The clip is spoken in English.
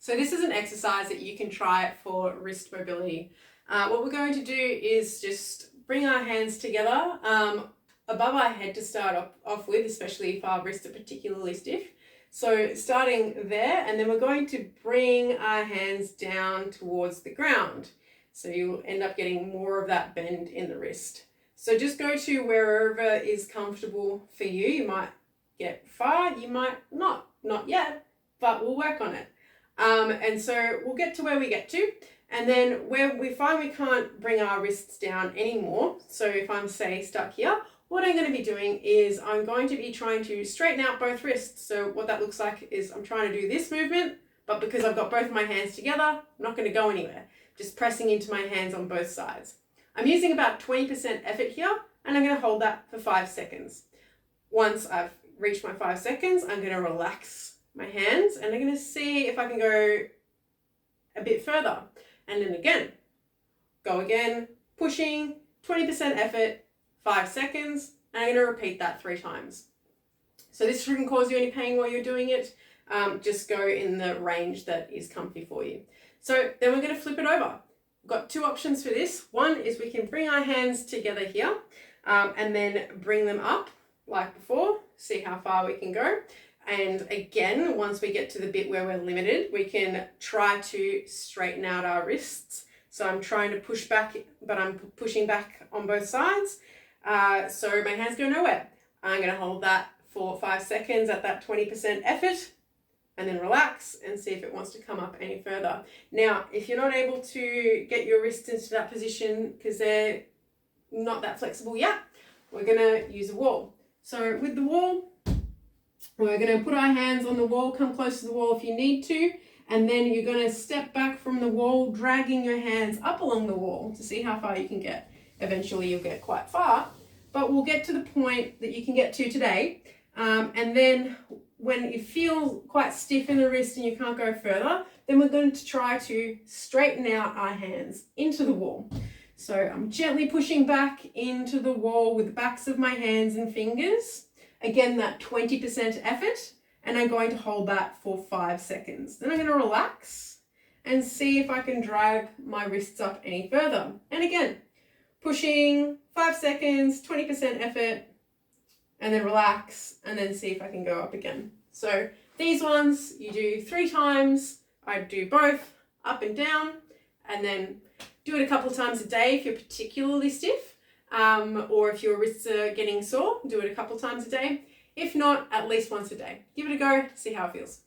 So this is an exercise that you can try for wrist mobility. What we're going to do is just bring our hands together above our head to start off with, especially if our wrists are particularly stiff. So starting there, and then we're going to bring our hands down towards the ground. So you'll end up getting more of that bend in the wrist. So just go to wherever is comfortable for you. You might get far, you might not yet, but we'll work on it. And so we'll get to where we get to, and then where we find we can't bring our wrists down anymore. So if I'm, say, stuck here, what I'm going to be doing is I'm going to be trying to straighten out both wrists. So what that looks like is I'm trying to do this movement, but because I've got both of my hands together, I'm not going to go anywhere. Just pressing into my hands on both sides. I'm using about 20% effort here, and I'm going to hold that for 5 seconds. Once I've reached my 5 seconds, I'm going to relax my hands, and I'm going to see if I can go a bit further. And then again, go again, pushing, 20% effort, 5 seconds, and I'm going to repeat that 3 times. So this shouldn't cause you any pain while you're doing it. Just go in the range that is comfy for you. So then we're going to flip it over. We've got 2 options for this. One is we can bring our hands together here and then bring them up like before, see how far we can go. And again, once we get to the bit where we're limited, we can try to straighten out our wrists. So I'm trying to push back, but I'm pushing back on both sides. So my hands go nowhere. I'm going to hold that for 5 seconds at that 20% effort, and then relax and see if it wants to come up any further. Now, if you're not able to get your wrists into that position because they're not that flexible yet, we're going to use a wall. So with the wall, we're going to put our hands on the wall, come close to the wall if you need to, and then you're going to step back from the wall, dragging your hands up along the wall to see how far you can get. Eventually you'll get quite far, but we'll get to the point that you can get to today. And then when you feel quite stiff in the wrist and you can't go further, then we're going to try to straighten out our hands into the wall. So I'm gently pushing back into the wall with the backs of my hands and fingers. Again, that 20% effort, and I'm going to hold that for 5 seconds. Then I'm going to relax and see if I can drag my wrists up any further. And again, pushing 5 seconds, 20% effort, and then relax, and then see if I can go up again. So these ones you do 3 times. I do both up and down, and then do it a couple of times a day if you're particularly stiff, or if your wrists are getting sore, do it a couple of times a day. If not, at least once a day. Give it a go, see how it feels.